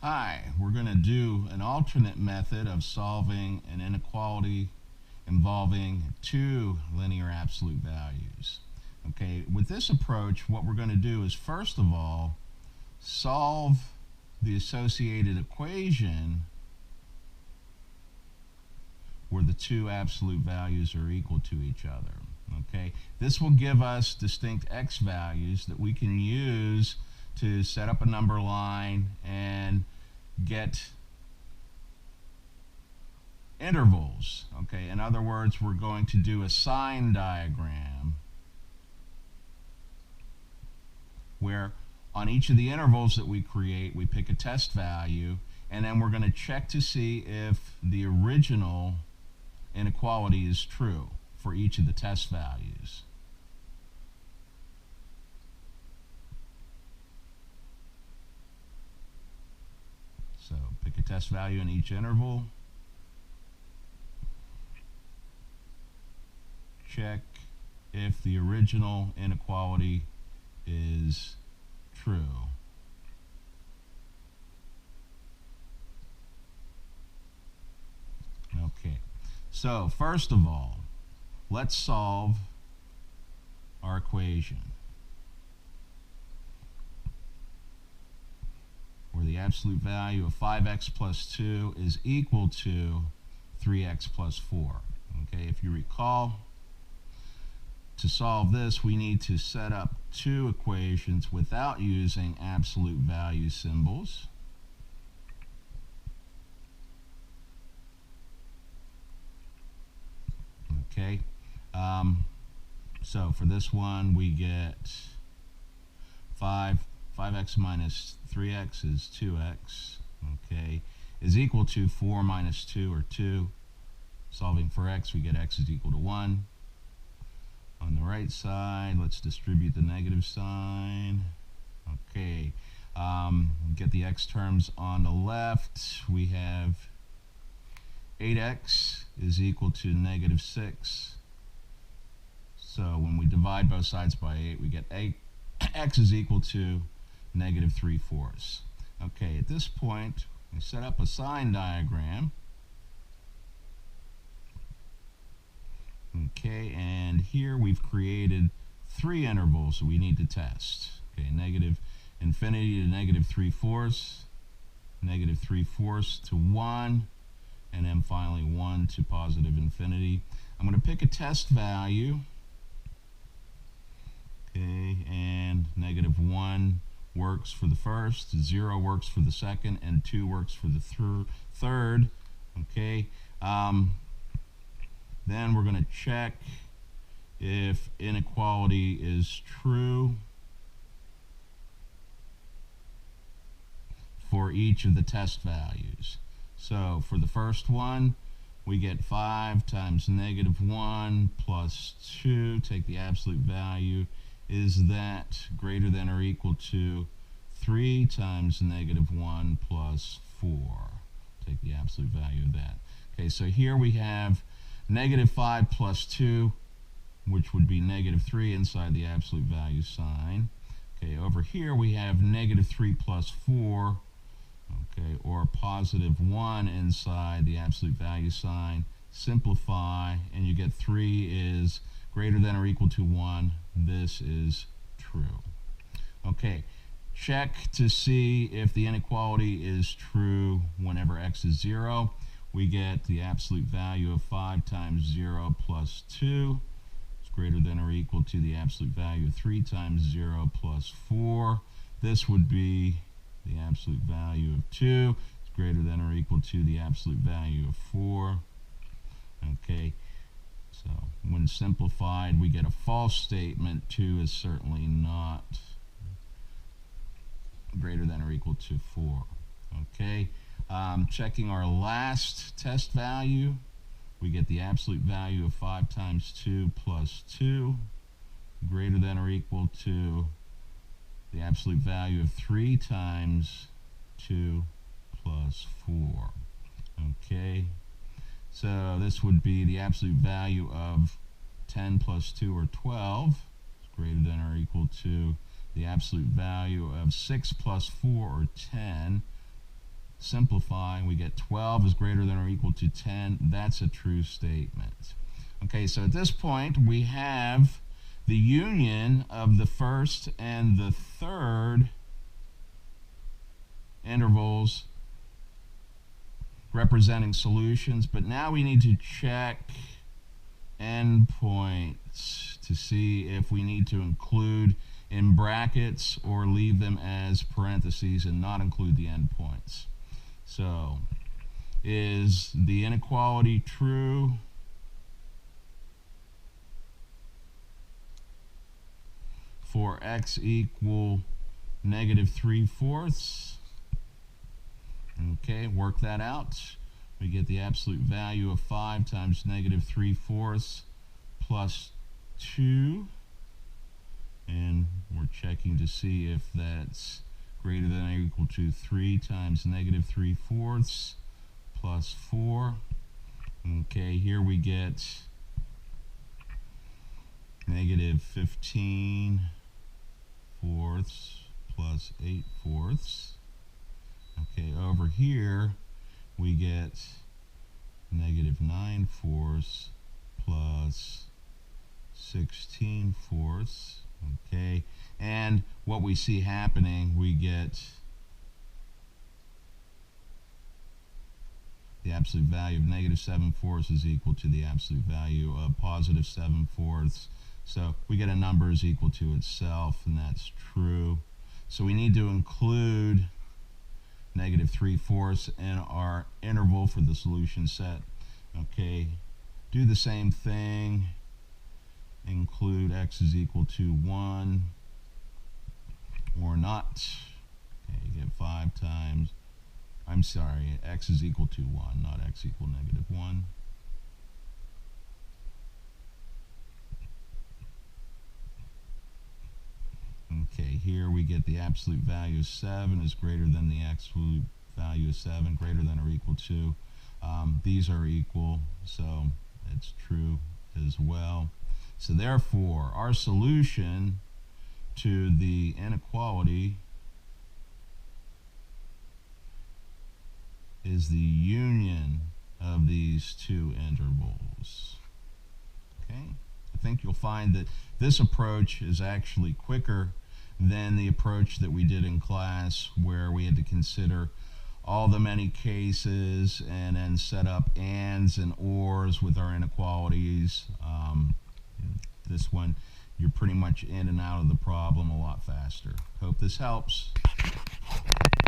Hi, we're going to do an alternate method of solving an inequality involving two linear absolute values. Okay, with this approach, what we're going to do is first of all solve the associated equation where the two absolute values are equal to each other. Okay, this will give us distinct x values that we can use to set up a number line and get intervals. Okay, in other words, we're going to do a sign diagram where on each of the intervals that we create, we pick a test value, and then we're going to check to see if the original inequality is true for each of the test values. So pick a test value in each interval. Check if the original inequality is true. Okay, so first of all, let's solve our equation where the absolute value of 5x plus 2 is equal to 3x plus 4. Okay, if you recall, to solve this, we need to set up two equations without using absolute value symbols. Okay, so for this one, we get 5x minus 3x is 2x, okay, is equal to 4 minus 2, or 2. Solving for x, we get x is equal to 1. On the right side, let's distribute the negative sign. Okay, get the x terms on the left. We have 8x is equal to negative 6. So when we divide both sides by 8, we get x is equal to negative 3/4. Okay, at this point, we set up a sign diagram. Okay, and here we've created three intervals that we need to test. Okay, negative infinity to negative 3/4, negative 3/4 to 1, and then finally 1 to positive infinity. I'm going to pick a test value. Okay, and negative 1 works for the first, 0 works for the second, and 2 works for the third. Okay, then we're going to check if inequality is true for each of the test values. So for the first one, we get 5 times negative 1 plus 2, take the absolute value. Is that greater than or equal to 3 times negative 1 plus 4? Take the absolute value of that. Okay, so here we have negative 5 plus 2, which would be negative 3 inside the absolute value sign. Okay, over here we have negative 3 plus 4, okay, or positive 1 inside the absolute value sign. Simplify, and you get 3 is greater than or equal to 1. This is true. Okay, check to see if the inequality is true whenever x is 0. We get the absolute value of 5 times 0 plus 2 is greater than or equal to the absolute value of 3 times 0 plus 4. This would be the absolute value of 2 is greater than or equal to the absolute value of 4. Okay, so when simplified, we get a false statement. 2 is certainly not greater than or equal to 4. Okay. Checking our last test value, we get the absolute value of 5 times 2 plus 2 greater than or equal to the absolute value of 3 times 2 plus 4. Okay, so this would be the absolute value of 10 plus 2, or 12, is greater than or equal to the absolute value of 6 plus 4, or 10, simplify, we get 12 is greater than or equal to 10. That's a true statement. Okay, so at this point we have the union of the first and the third intervals representing solutions, but now we need to check endpoints to see if we need to include in brackets or leave them as parentheses and not include the endpoints. So, is the inequality true? For x equal -3/4. Okay, work that out. We get the absolute value of 5 times -3/4 plus 2. And we're checking to see if that's greater than or equal to 3 times -3/4 plus 4. Okay, here we get -15/4 plus 8/4. Okay, over here we get -9/4 plus 16/4. Okay, and what we see happening, we get the absolute value of -7/4 is equal to the absolute value of +7/4. So we get a number is equal to itself, and that's true. So we need to include -3/4 in our interval for the solution set. Okay, do the same thing. Include x is equal to 1 or not. Okay, you get 5 times, I'm sorry, x is equal to 1, not x equal -1. Okay, here we get the absolute value of 7 is greater than the absolute value of 7, greater than or equal to. These are equal, so it's true as well. So therefore, our solution to the inequality is the union of these two intervals. Okay? I think you'll find that this approach is actually quicker than the approach that we did in class, where we had to consider all the many cases and then set up ands and ors with our inequalities. This one, you're pretty much in and out of the problem a lot faster. Hope this helps.